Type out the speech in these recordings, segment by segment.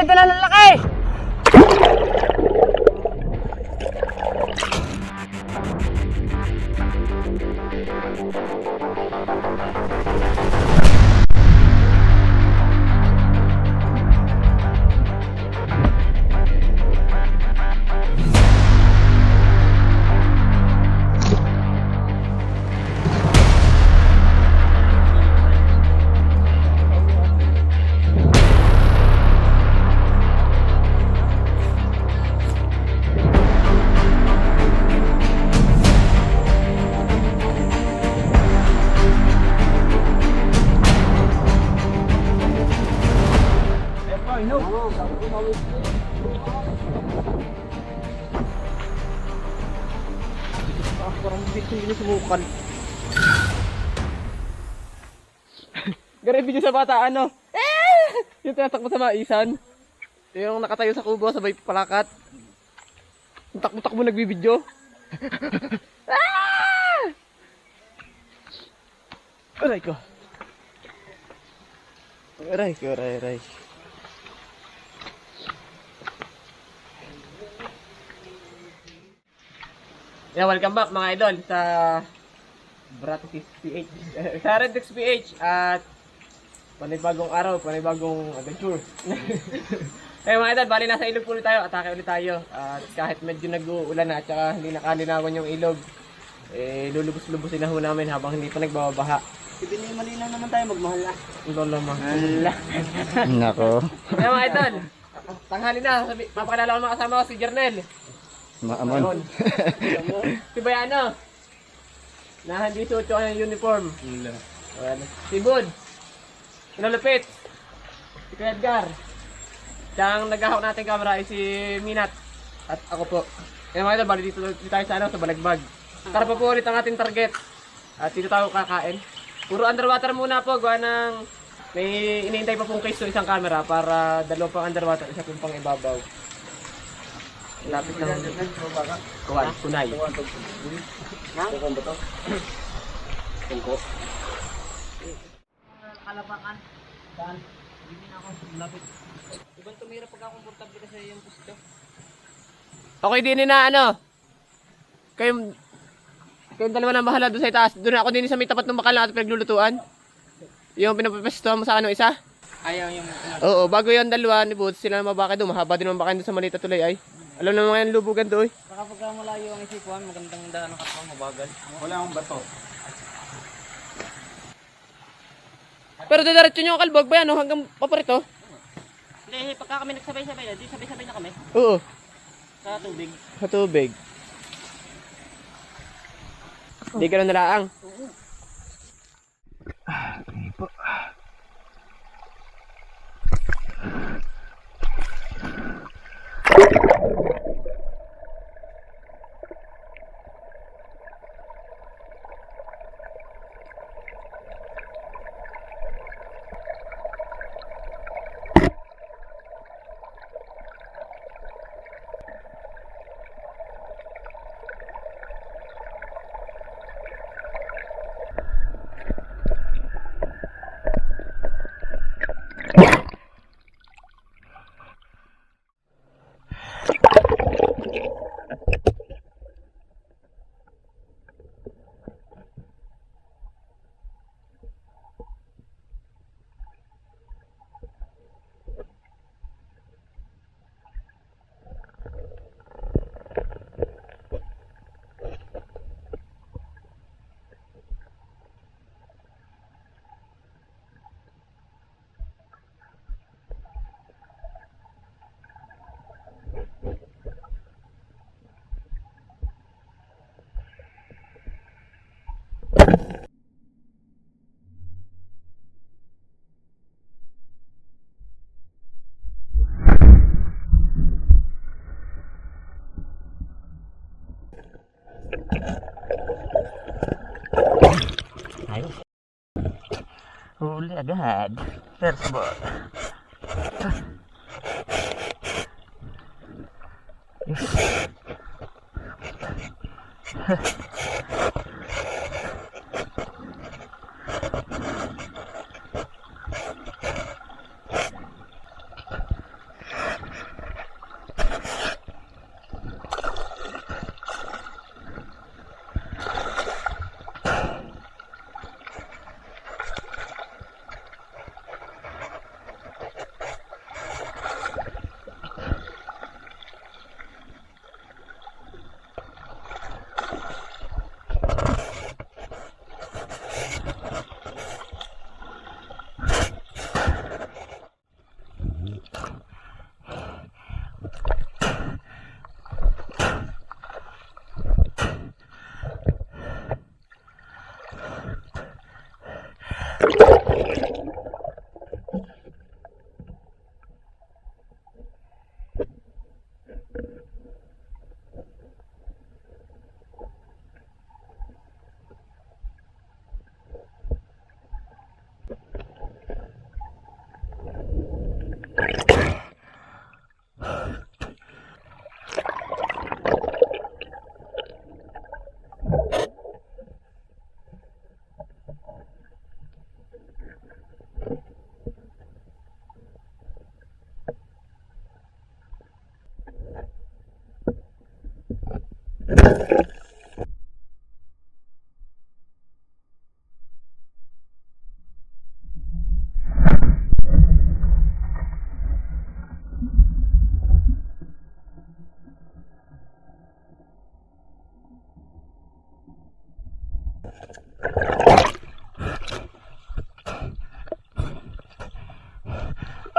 Ay, dala ng laki! Parang dito yung sumukan. Gare video sa bata ano? Yung tinatakbo sa maisan. Yung nakatayo sa kubo sabay palakat. Yung takbo-takbo nagbibideo. Aray ko. Aray ko, aray. Yeah, welcome back mga idol sa Bratis PH. Sa Redux PH at panibagong araw, panibagong adventure. Eh mga idol, bali nasa ilog po ulit tayo, atake ulit tayo. At kahit medyo nag-uulan na at saka hindi nakalinawan yung ilog, eh lulubos-lubosin na ho namin habang hindi pa nagbabaha. Ibili malinaw naman tayo, magmahal na. Lolo mahal. Nako. Eh mga idol, tanghali na, papakilala ko mga kasama ko si Jernel. Maamon. Si Bayano. Na hindi suot yung uniform. Si Bud. Pinalupit. Si Kuya Edgar. Siyang naghahawak natin camera ay si Minat. At ako po. Kaya mga idol, bali dito tayo sa sa Balagbag. Tara pa po ulit ang ating target. At dito tayo kakain. Puro underwater muna po. Gawa ng may iniintay pa pong case sa isang camera para dalawang pang underwater, isa pong pang ibabaw. Lapit ng kuwan, kunay. Nang? ba to? Tungko. Kalabakan. Saan? Hindi na ako lapit. Ibang tumira pagka komportable kasi yung pusto. Okay din na ano. Kayong dalawa na bahala doon sa itaas. Doon ako din sa may tapat ng bakala at pinaglulutuan. Yung pinapapestuhan mo sa ano isa. Ayaw yung... Oo, bago yung dalawa ni Boots, sila na mabaka doon. Mahaba din ang baka doon sa malita tulay ay. Alam naman yan lubugan doon. Saka pagka malayo ang isipuan, magandang daan ng katawang mabagal. Wala akong bato. Pero dadaretso nyo ang kalbog ba yan, no? Hanggang paparito? Hindi, pagka kami nagsabay-sabay na, di sabay-sabay na kami. Oo, Sa tubig. sa tubig. Hindi ka na nalaang. Huli agad. First ball.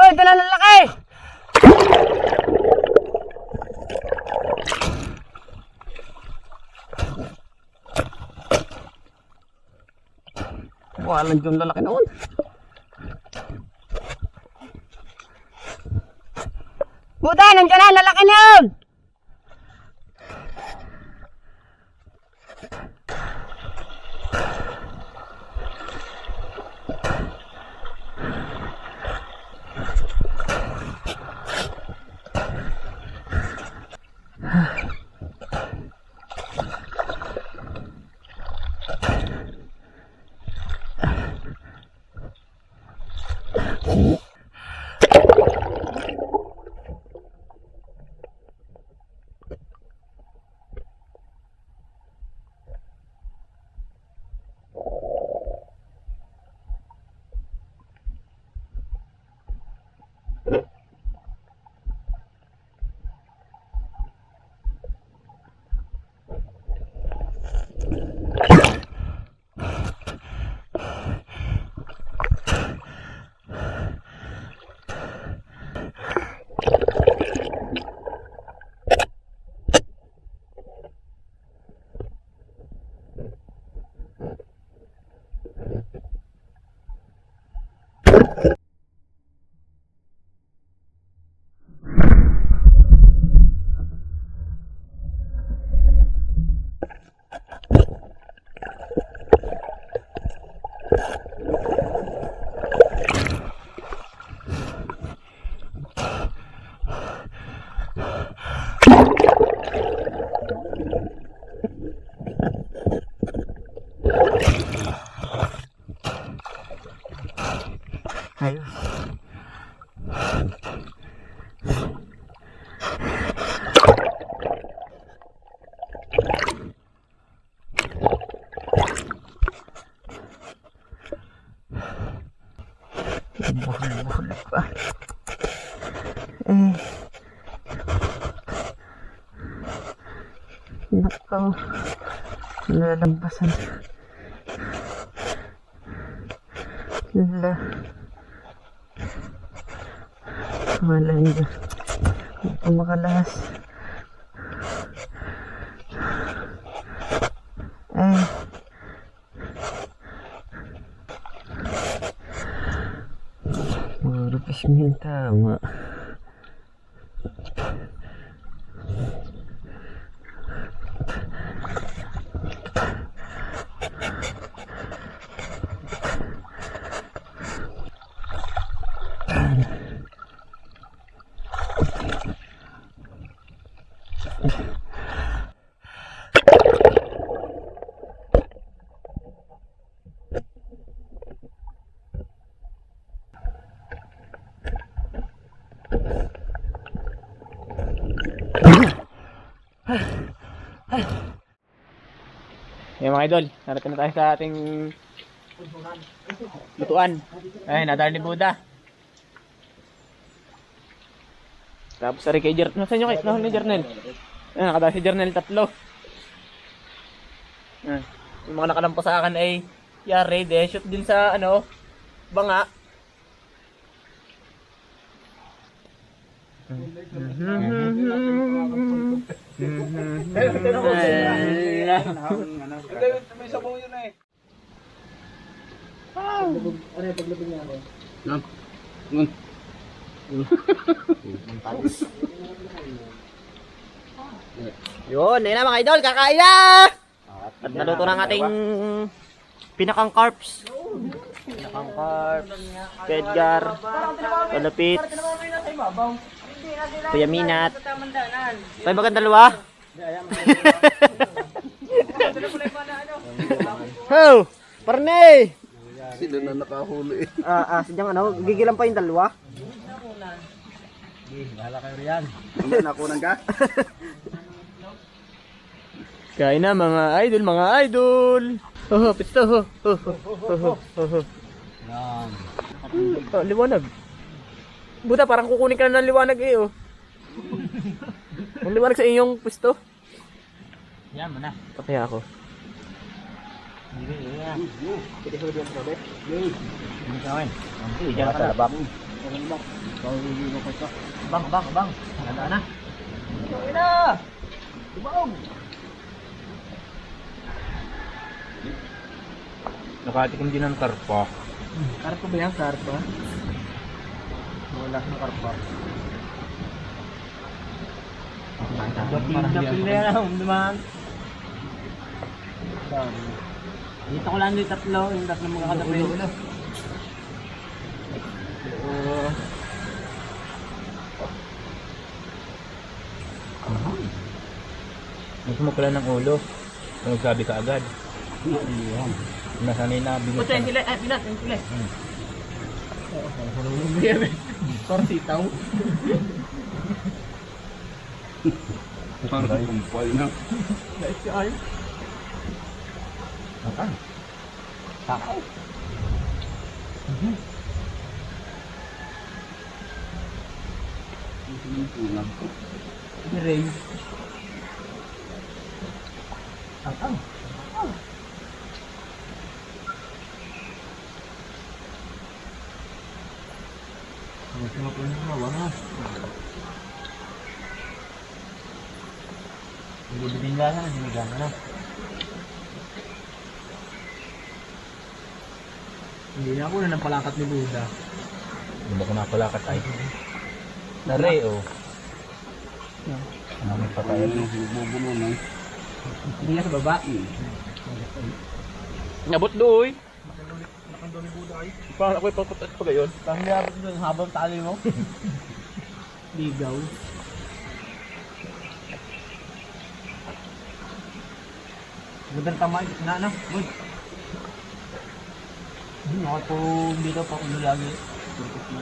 Uy, dala ng laki! Walang yung lalaki noon. Buta, nandiyan na, lalaki na yun! Ayun. Buhol-buhol pa. Nakaw. Nalalampasan. Lala. Wala niya. Hindi pa makalas. Marupis mo yung tama. Yan mga idol, narating na tayo sa ating lutuan. Ay, nadali ni Buda. Tapos sa kay Jernel. Nasaan nyo kayo? Nahuli ni Jernel. Ayan, nakadali si Jernel 3. Yung mga nakalampas sa akin ay yari, shoot din sa ano, banga. May sabong yun eh. Paglubog niya ako. Yun, ayun na mga idol, kakain na! At naluto ng ating pinakang carps. Pinakang carps, Edgar, Kalapit, Kuya Minat. Tayo maganda dalawa? Ho! Parne! Sila na nakahuli. Sadyang ano, gigilan pa yung dalawa? Bahala kayo riyan. Hindi, nakunan ka? Kain na mga idol, mga idol! Pito, Yan. liwanag. Buta, parang kukunin ka na ng liwanag eh, oh. Ang liwanag sa inyong pwesto. Yan mo na. Kaya ako. Hindi yan. Pwede ko diyan sa bed. Hindi ka rin. Hindi ka na labak. Bang. Nandaan na. Kain na! Tumaog! Nakatikim din ng karpa. Karpa ba yan? Karpa? Wala ng karpa. Dapil na yan. Dumaan. Dito ko lang yung tatlo. Yung tatlo mga kadapil. Gusto mo pala ng ulo. Nagsabi ka agad. Nasanay na bigot Pucha, yung sila. Pinat, yung sila. Sorry, sitaw. Parang kumpal na. Guys, si Arn. Takaw. Si Ray. Hindi bibingga na. Hindi gana na. Hindi na ako na ng palakat ni Buddha. Hindi ba ko napalakat ay? Nare, oh. Ano pa tayo? Hindi na sa baba. Nabot doy. Parang ako'y paputat pa gayon. Parang nilabot doon habang tali mo. Ligaw. Magandang tamay. Na. Good. Ako po dito pa ulo lagi.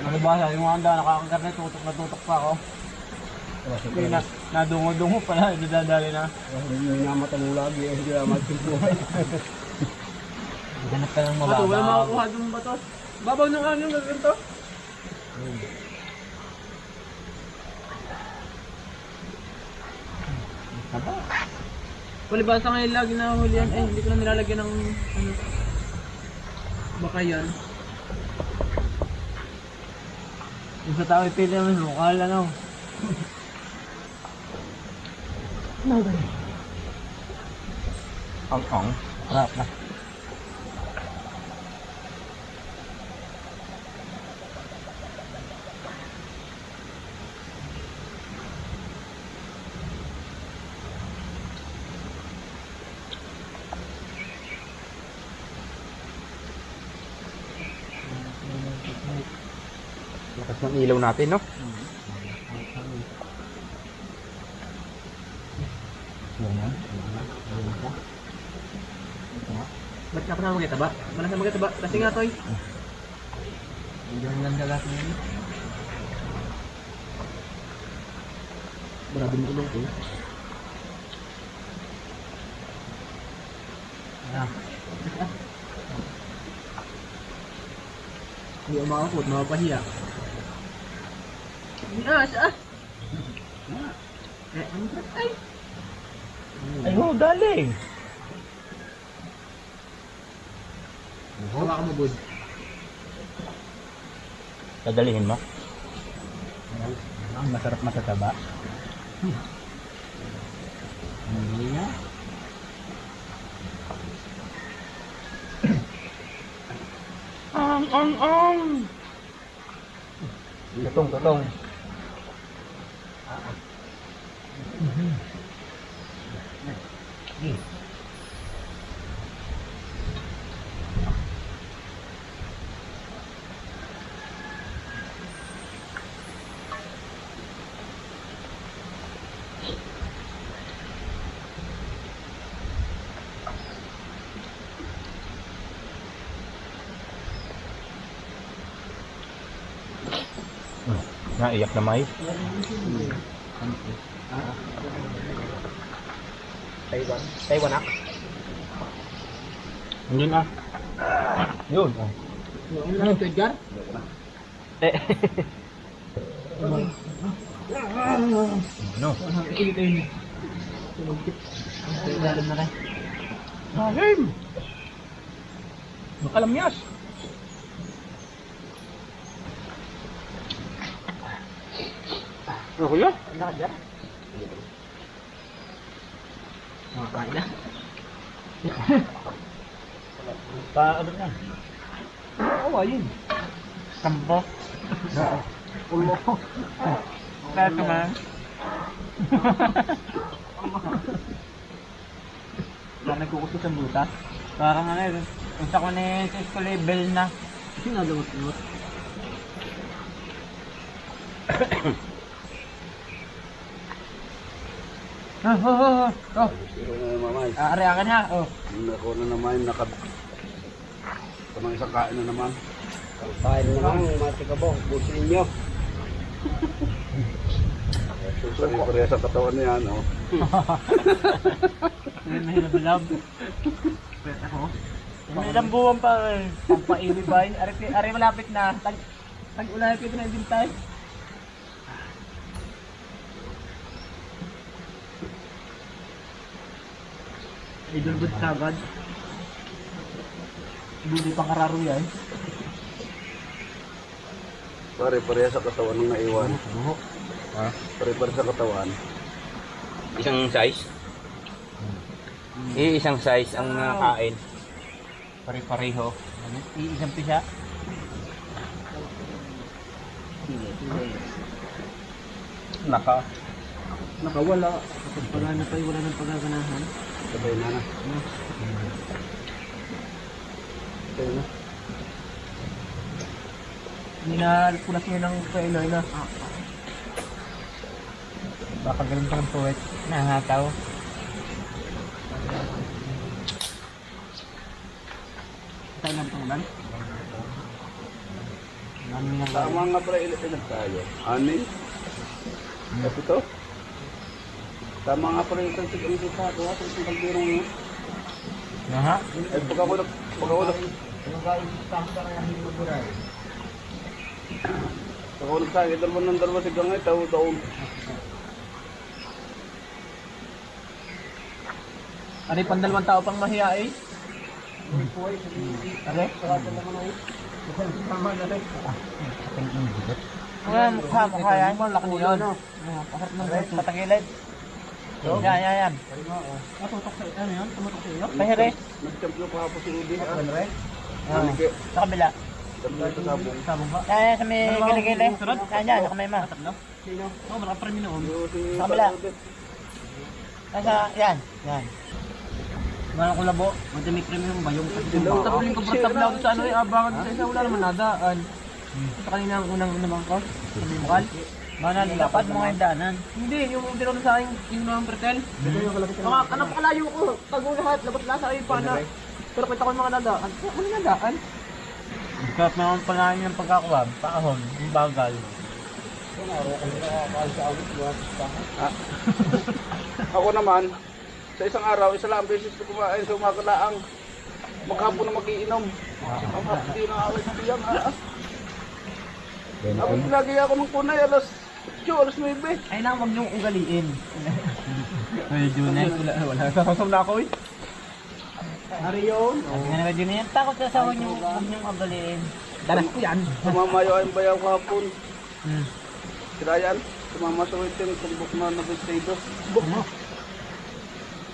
Ano ba sa yung handa nakakagat na tutok pa ako. Kaya nadungo-dungo pala, idadali na. Hindi nga mata mo lagi, hindi na magsimpuhan. Ganap ka ng Bato, wala mababaw. makakuha doon bato. Babaw ng ano, ganito. Palibasa ngayon lagi na huli yan. Eh, hindi ko na nilalagyan ng ano. Baka yan. Yung sa tao ipili naman, mukha lang ako. Ang-ang. Harap na. Lakas ng ilaw natin, no? Ba't ka pa na magkita ba? Malas na magkita ba? Kasi nga toy. Hindi ang ganda lahat ng yun. Maraming ulong ko. Hindi ako makakapot, mapapahiya. Siya. Ano ba? Ay! Ay, ho, daling. Hawa ka mo, bud. Dadalihin mo? Ang masarap matataba. Hindi na. Tutong. Naiyak na May. Taiwan. Yun na. Yun. Ano to, Edgar? Ano? Ilalim na rin. Salim! Makalamyas. Ano kuya? Ano ka dyan? Makakain na. Ano na? Oo, ayun. Sambo. Ulo. Kaya naman. Parang nagkukusot ang butas. Parang ano yun. Punta ko ni sa school bell na. Kasi nalumot-lumot. Ari akan ha. Oh. Ako na naman, tamang isang kain na naman. Kain naman, mati ka bo. Busin nyo. Pare-pareha sa katawan na yan, oh. Ayun na hinabilab. Pwede ako. May ilang buwan pa eh. Pampaili ba yun? Ari malapit na. Tag-ulay ko ito na yung bintay. Idol good sagad. Buli pang kararo yan. Pare-pareha sa katawan ng naiwan. Ha? Pare-pareha sa katawan. Isang size? Isang size ang nakain. Pare-pareho. Iisang pisa. Nakawala. Kapag pala na tayo, wala nang pagaganahan. Sabay na na. Sabay na. Ninapunas nyo ng kailoy na. Baka ganun pa ng puwet. Nahataw. Tayo na itong ulan. Tama nga pala ilan tayo. Anin? At ito? Tama nga pala yung tansig ang dito sa ito. Tansig ang birong yun. Naha? Ay, pagkakulap. Pagkakulap sa akin, dalawa sigang ay taon. Ano yung pandalawang tao pang mahiya eh? Ano? Mukha yan. Malaki yun. Patagilid. Yan. Tutok sa ano yun? Tumutok sa iyo? Pahiri. Nag-champion pa po si Rudy. Sa kabila. Champion sa sabong. Sabong ba? Yan, sa may gili-gili. Yan, sa may ma. Sino? Oo, malaki pa rin yun. Sa kabila. Yan. Meron ko labo. Madami krem yung bayong. Tapos yung kabartablaw sa ano eh. Abangan sa isa. Wala naman nadaan. Ito kanina ang unang naman ko. Sa may bukal. Mana, dapat mo yung daanan. Hindi, yung tinuro sa akin, yung naman pretel. Ano pa kalayo ko? Tago lahat, labas lahat sa akin pa na. Pero kita ko yung mga nadaan. Ano nadaan? Sarap naman pala yung pagkakuha. Paahon, yung bagal. Ako naman, sa isang araw, isa lang ang beses ko kumain sa umaga laang. Maghapon na mag-iinom. Ang hapon din na away sa biyang. Ako lagi ako ng kunay, alas 9. Ay nang, wag niyong ugaliin. Medyo na. Wala, nakasam na ako eh. Ari yun. Sabi nga na medyo na yan. Takot sa sahon yung huwag niyong abaliin. Danas ko yan. Sumamayo ay bayaw kahapon. Sila yan, sumama sa waiting, tumbok na nag-stado.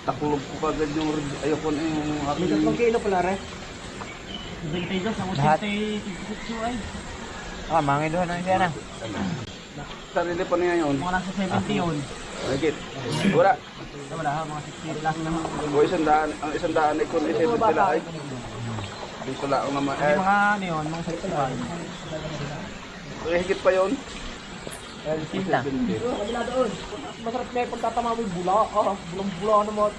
Takulog ko kagad yung ayoko na yung May 3 kilo pala re. 22, ang Lahat? 86 ay. Ah, mga doon ang siya na. Sarili pa niya yun. Mga nasa 70 yun. Higit. Wala. Wala ha, mga 60 lang naman. O ang 100 ay kung isipin sila ay. Dito lang ako naman. Yung mga ano yun, mga 61. Higit pa yun. Sinta. Kabila doon. Masarap na yung pagtatama mo yung bula. Bulang-bula naman.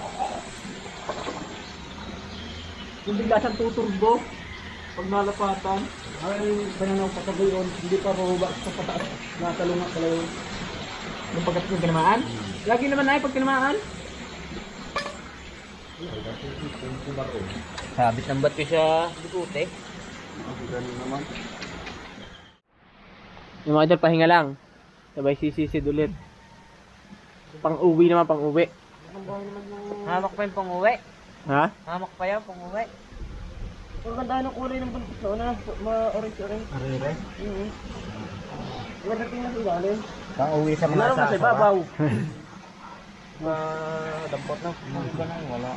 Yung bigla siyang tuturbo. Pag nalapatan. Ay, bananaw patabi yun, hindi pa ruba sa pataas. Natalunga pala yun. Yung pagkat yung tinamaan. Lagi naman na pag tinamaan. Sabit ng bat ko siya. Bukute. Ganun naman. Yung mga idol, pahinga lang. Sabay sisisid ulit. Pang-uwi naman, pang-uwi. Hamak pa yung panguwi. Ha? Hamak pa yan, panguwi. Ang ganda ng kulay ng buntis na una. Ma-orange-orange. Arere. Magdating na sa ilalim. Pang-uwi sa mga Meron kasi babaw. Dampot na. Wala.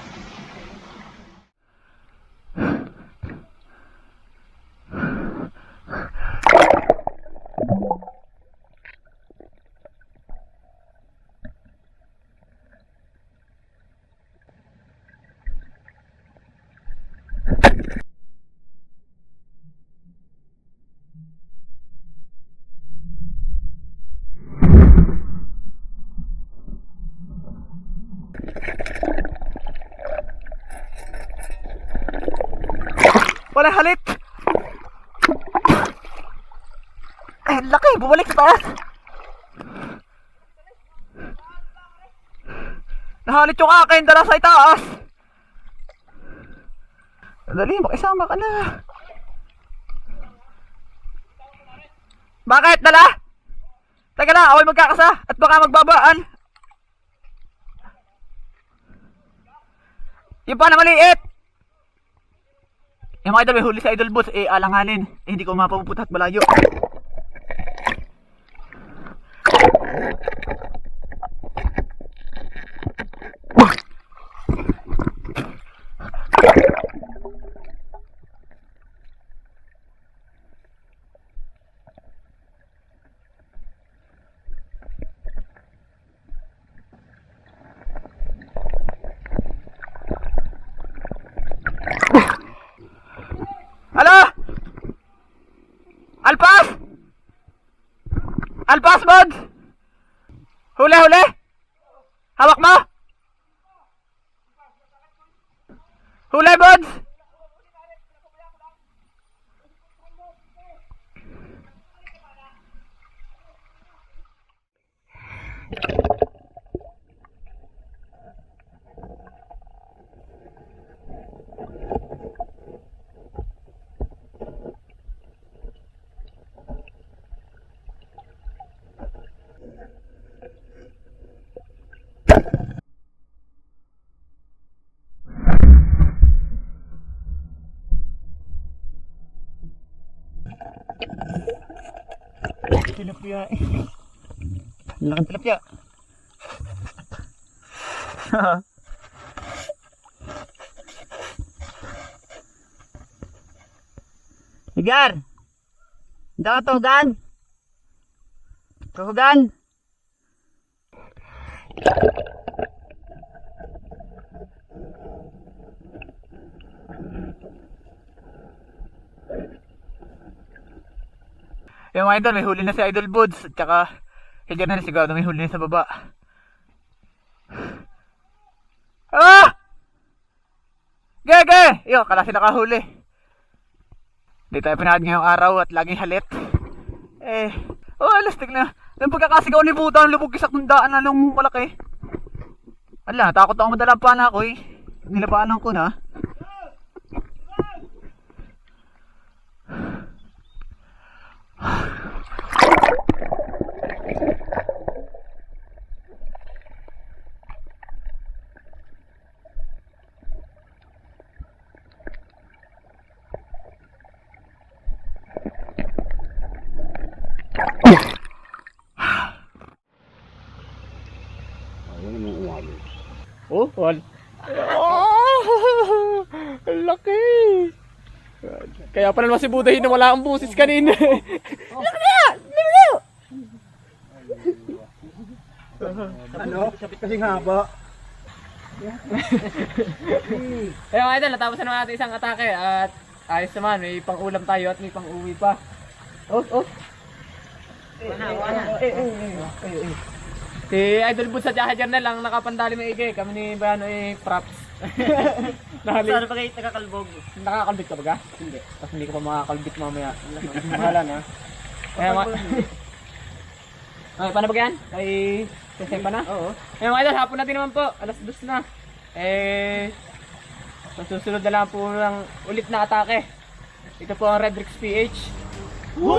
Wala halit! Eh, laki! Bumalik sa taas! Nahalit yung akin, dala sa itaas! Dali, makisama ka na! Bakit? Dala? Teka lang, ako'y magkakasa at baka magbabaan. Yung pa na maliit! Yung mga idol, may huli sa idol boss, alanganin. Hindi ko mapapupunta at malayo. Alo! Alpas! Alpas, Bods! Huli, huli! Hawak mo! Huli, Bods! Tilapia eh. Laking tilapia. Higar! Hindi ka tuhugan! Tuhugan! Yung mga idol, may huli na si Idol Bods. At saka, hindi na siguro may huli na sa baba. Ah! Gege! Yo, kalasi nakahuli. Hindi tayo pinahad ngayong araw at laging halit. Alas, tignan. Yung pagkakasigaw ni Buta, ang lubog isak ng daan na nung malaki. Ala, takot ako madalang na ako eh. Nilapaanan ko na. Ayun naman umali. Oh, wal. Oh! Ang laki! Kaya pala naman si Buday na wala ang busis kanina. Ano? Sapit kasing haba. Kaya mga idol, natapos na naman natin isang atake at ayos naman, may pang-ulam tayo at may pang-uwi pa. Oh. Si Idol Boots at Jahajar na lang nakapandali ng ike. Kami ni Bayano props. Saan pa kayo nakakalbog? Nakakalbit ka ba ga? Hindi. Tapos hindi ka pa makakalbit mamaya. Mahala na. Kaya okay, paano ba yan? Ay, sasay pa na? Oo. Kaya mga idol, hapon natin naman po. Alas 2 na. Sa susunod na lang po ng ulit na atake. Ito po ang Redrix PH. Woo!